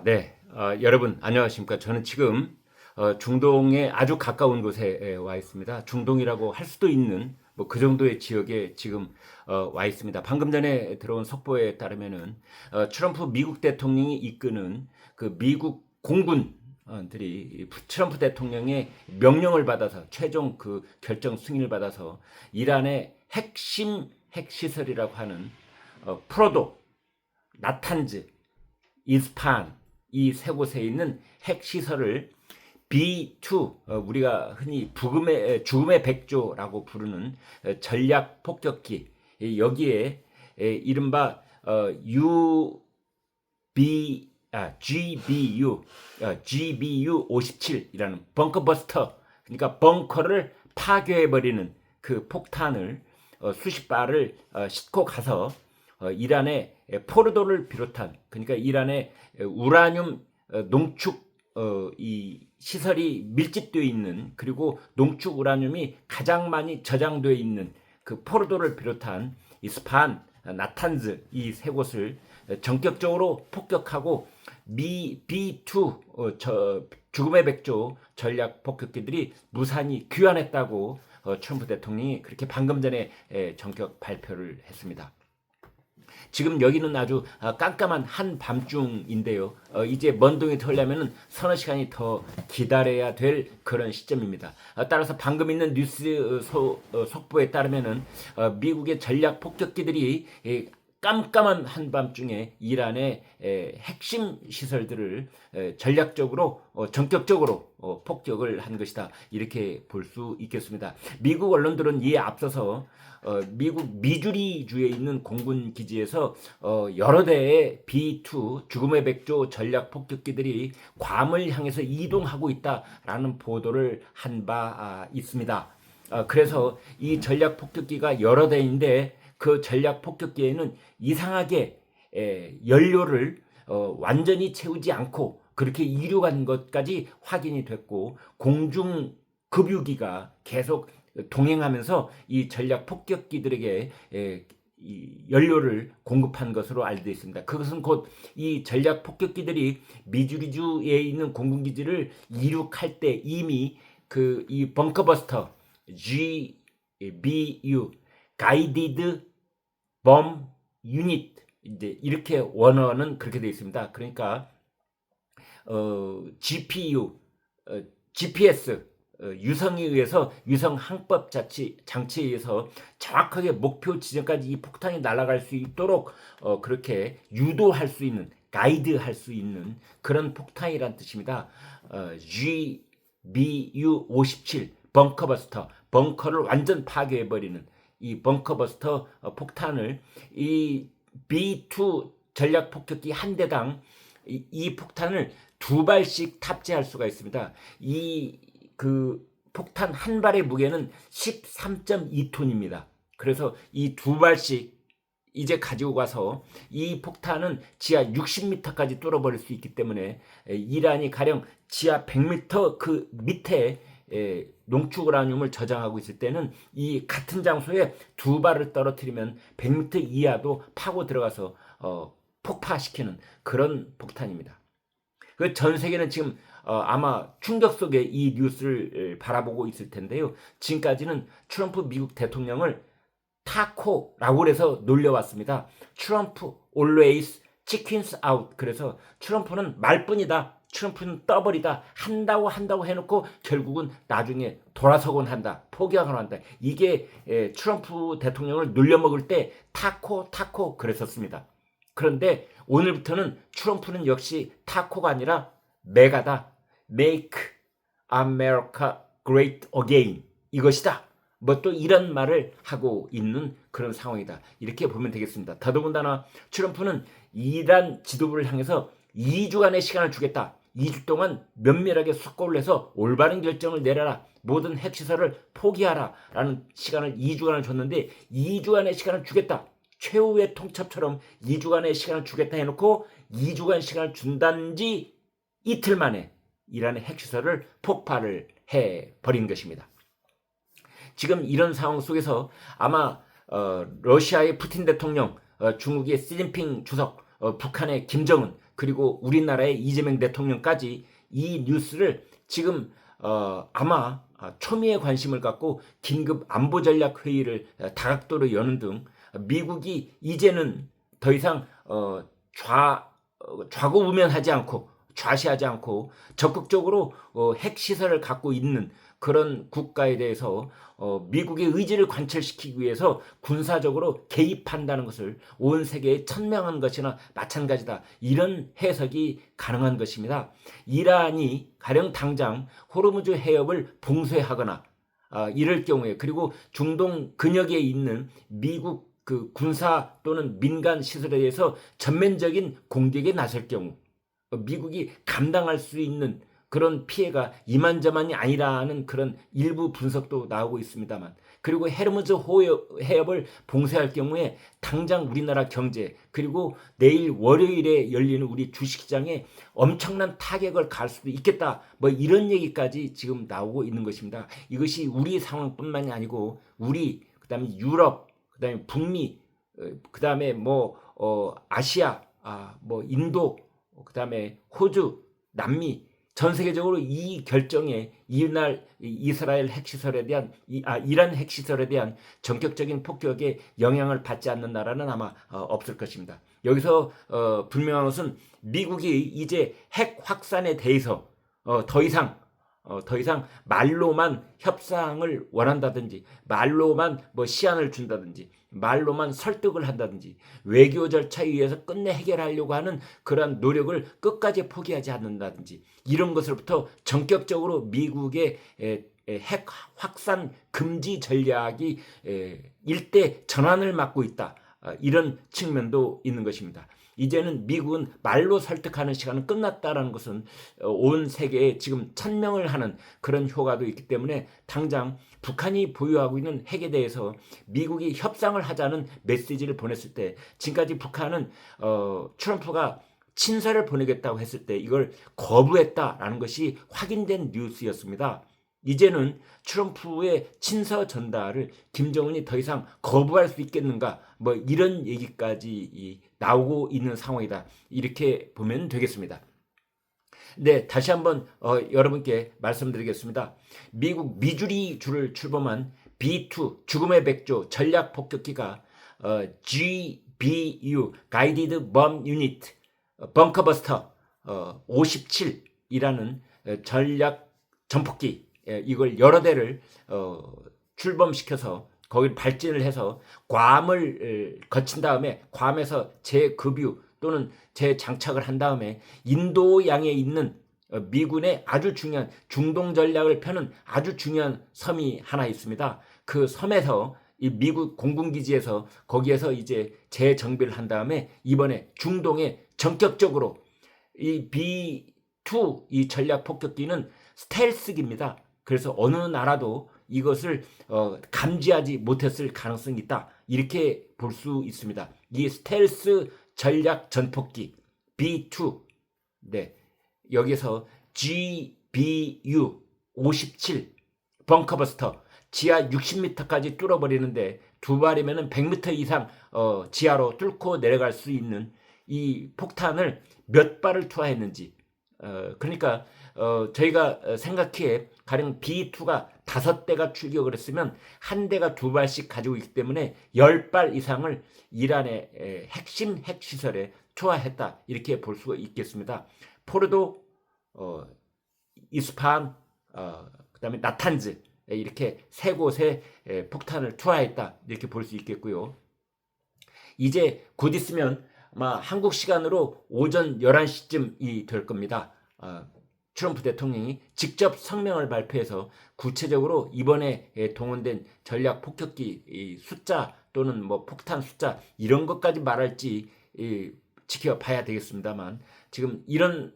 네. 여러분 안녕하십니까? 저는 지금 중동에 아주 가까운 곳에 와 있습니다. 중동이라고 할 수도 있는 뭐 그 정도의 지역에 지금 와 있습니다. 방금 전에 들어온 속보에 따르면은 트럼프 미국 대통령이 이끄는 그 미국 공군들이 트럼프 대통령의 명령을 받아서 최종 그 결정 승인을 받아서 이란의 핵심 핵시설이라고 하는 프로도, 나탄즈, 이스파한 이 세 곳에 있는 핵 시설을 B2 우리가 흔히 죽음의 백조라고 부르는 전략 폭격기 여기에 이른바 GBU 57이라는 벙커버스터, 그러니까 벙커를 파괴해 버리는 그 폭탄을 수십 발을 싣고 가서 이란의 포르도를 비롯한, 그러니까 이란의 우라늄 농축 이 시설이 밀집되어 있는, 그리고 농축 우라늄이 가장 많이 저장되어 있는 그 포르도를 비롯한 이스파한, 나탄즈 이 세 곳을 전격적으로 폭격하고 B2 죽음의 백조 전략 폭격기들이 무산히 귀환했다고 트럼프 대통령이 그렇게 방금 전에 전격 발표를 했습니다. 지금 여기는 아주 깜깜한 한밤중인데요. 이제 먼 동이 털려면 서너 시간이 더 기다려야 될 그런 시점입니다. 따라서 방금 있는 뉴스 속보에 따르면은 미국의 전략 폭격기들이 깜깜한 한밤중에 이란의 핵심 시설들을 전략적으로 전격적으로 폭격을 한 것이다, 이렇게 볼 수 있겠습니다. 미국 언론들은 이에 앞서서 미국 미주리주에 있는 공군 기지에서 여러 대의 B2 죽음의 백조 전략 폭격기들이 괌을 향해서 이동하고 있다라는 보도를 한 바 있습니다. 그래서 이 전략 폭격기가 여러 대인데 그 전략 폭격기에는 이상하게 연료를 완전히 채우지 않고 그렇게 이륙한 것까지 확인이 됐고, 공중 급유기가 계속 동행하면서 이 전략 폭격기들에게 이 연료를 공급한 것으로 알려져 있습니다. 그것은 곧 이 전략 폭격기들이 미주리주에 있는 공군기지를 이륙할 때 이미 그 이 벙커버스터 GBU 가이디드 범 유닛, 이제 이렇게 원어는 그렇게 되어 있습니다. 그러니까 GPU, GPS, 유성에 의해서 유성 항법 장치에 의해서 정확하게 목표 지점까지 이 폭탄이 날아갈 수 있도록 그렇게 유도할 수 있는, 가이드할 수 있는 그런 폭탄이란 뜻입니다. GBU 57 벙커버스터, 벙커를 완전 파괴해버리는 이 벙커버스터 폭탄을 이 B2 전략 폭격기 한 대당 이 폭탄을 두 발씩 탑재할 수가 있습니다. 이 그 폭탄 한 발의 무게는 13.2톤입니다. 그래서 이 두 발씩 이제 가지고 가서 이 폭탄은 지하 60m까지 뚫어버릴 수 있기 때문에 이란이 가령 지하 100m 그 밑에 농축 우라늄을 저장하고 있을 때는 이 같은 장소에 두 발을 떨어뜨리면 100m 이하도 파고 들어가서 폭파시키는 그런 폭탄입니다. 그 전 세계는 지금 아마 충격 속에 이 뉴스를 바라보고 있을 텐데요. 지금까지는 트럼프 미국 대통령을 타코라고 해서 놀려왔습니다. 트럼프 always chickens out. 그래서 트럼프는 말뿐이다, 트럼프는 떠버리다, 한다고 해놓고 결국은 나중에 돌아서곤 한다, 포기하곤 한다. 이게 트럼프 대통령을 놀려먹을 때 타코 그랬었습니다. 그런데 오늘부터는 트럼프는 역시 타코가 아니라 메가다. Make America Great Again, 이것이다. 뭐 또 이런 말을 하고 있는 그런 상황이다, 이렇게 보면 되겠습니다. 더더군다나 트럼프는 이란 지도부를 향해서 2주간의 시간을 주겠다. 2주 동안 면밀하게 숙고를 해서 올바른 결정을 내려라, 모든 핵시설을 포기하라 라는 시간을 2주간을 줬는데 2주간의 시간을 주겠다, 최후의 통첩처럼 2주간의 시간을 주겠다 해놓고 2주간 시간을 준단지 이틀 만에 이란의 핵시설을 폭발을 해버린 것입니다. 지금 이런 상황 속에서 아마 러시아의 푸틴 대통령, 중국의 시진핑 주석, 북한의 김정은, 그리고 우리나라의 이재명 대통령까지 이 뉴스를 지금 아마 초미의 관심을 갖고 긴급 안보전략회의를 다각도로 여는 등 미국이 이제는 더 이상 좌고우면하지 않고 좌시하지 않고 적극적으로 핵시설을 갖고 있는 그런 국가에 대해서 미국의 의지를 관철시키기 위해서 군사적으로 개입한다는 것을 온 세계에 천명한 것이나 마찬가지다. 이런 해석이 가능한 것입니다. 이란이 가령 당장 호르무즈 해협을 봉쇄하거나 이럴 경우에, 그리고 중동 근역에 있는 미국 그 군사 또는 민간 시설에 대해서 전면적인 공격에 나설 경우 미국이 감당할 수 있는 그런 피해가 이만저만이 아니라는 그런 일부 분석도 나오고 있습니다만, 그리고 헤르무즈 해협을 봉쇄할 경우에 당장 우리나라 경제, 그리고 내일 월요일에 열리는 우리 주식시장에 엄청난 타격을 가할 수도 있겠다, 뭐 이런 얘기까지 지금 나오고 있는 것입니다. 이것이 우리 상황뿐만이 아니고 우리, 그다음에 유럽, 그다음에 북미, 그다음에 뭐 아시아, 뭐 인도, 그다음에 호주, 남미, 전 세계적으로 이 결정에 이스라엘 핵시설에 대한 이란 핵시설에 대한 전격적인 폭격에 영향을 받지 않는 나라는 아마 없을 것입니다. 여기서 분명한 것은 미국이 이제 핵 확산에 대해서 더 이상 말로만 협상을 원한다든지, 말로만 뭐 시한을 준다든지, 말로만 설득을 한다든지, 외교 절차에 의해서 끝내 해결하려고 하는 그러한 노력을 끝까지 포기하지 않는다든지, 이런 것으로부터 전격적으로 미국의 핵 확산 금지 전략이 일대 전환을 맞고 있다. 이런 측면도 있는 것입니다. 이제는 미국은 말로 설득하는 시간은 끝났다라는 것은 온 세계에 지금 천명을 하는 그런 효과도 있기 때문에 당장 북한이 보유하고 있는 핵에 대해서 미국이 협상을 하자는 메시지를 보냈을 때, 지금까지 북한은 트럼프가 친서를 보내겠다고 했을 때 이걸 거부했다라는 것이 확인된 뉴스였습니다. 이제는 트럼프의 친서 전달을 김정은이 더 이상 거부할 수 있겠는가, 뭐 이런 얘기까지 나오고 있는 상황이다, 이렇게 보면 되겠습니다. 네, 다시 한번 여러분께 말씀드리겠습니다. 미국 미주리 주를 출범한 B2 죽음의 백조 전략 폭격기가 GBU Guided Bomb Unit 벙커버스터 57이라는 전략 전폭기, 이걸 여러 대를 출범시켜서 거기 발진을 해서 괌을 거친 다음에 괌에서 재급유 또는 재장착을 한 다음에 인도양에 있는 미군의 아주 중요한 중동 전략을 펴는 아주 중요한 섬이 하나 있습니다. 그 섬에서 이 미국 공군기지에서 거기에서 이제 재정비를 한 다음에 이번에 중동에 전격적으로 이 B2 이 전략 폭격기는 스텔스기입니다. 그래서 어느 나라도 이것을 감지하지 못했을 가능성이 있다, 이렇게 볼 수 있습니다. 이 스텔스 전략 전폭기 B2, 네, 여기서 GBU 57 벙커버스터 지하 60m까지 뚫어버리는데 두 발이면 100m 이상 지하로 뚫고 내려갈 수 있는 이 폭탄을 몇 발을 투하했는지, 그러니까 저희가 생각해 가령 B2가 5대가 출격을 했으면 한 대가 2발씩 가지고 있기 때문에 10발 이상을 이란의 핵심 핵시설에 투하했다, 이렇게 볼 수가 있겠습니다. 포르도, 이스파한, 그다음에 나탄즈, 이렇게 세 곳에 폭탄을 투하했다, 이렇게 볼 수 있겠고요. 이제 곧 있으면 아마 한국 시간으로 오전 11시쯤이 될 겁니다. 트럼프 대통령이 직접 성명을 발표해서 구체적으로 이번에 동원된 전략 폭격기 숫자 또는 뭐 폭탄 숫자 이런 것까지 말할지 지켜봐야 되겠습니다만, 지금 이런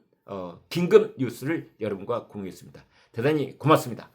긴급 뉴스를 여러분과 공유했습니다. 대단히 고맙습니다.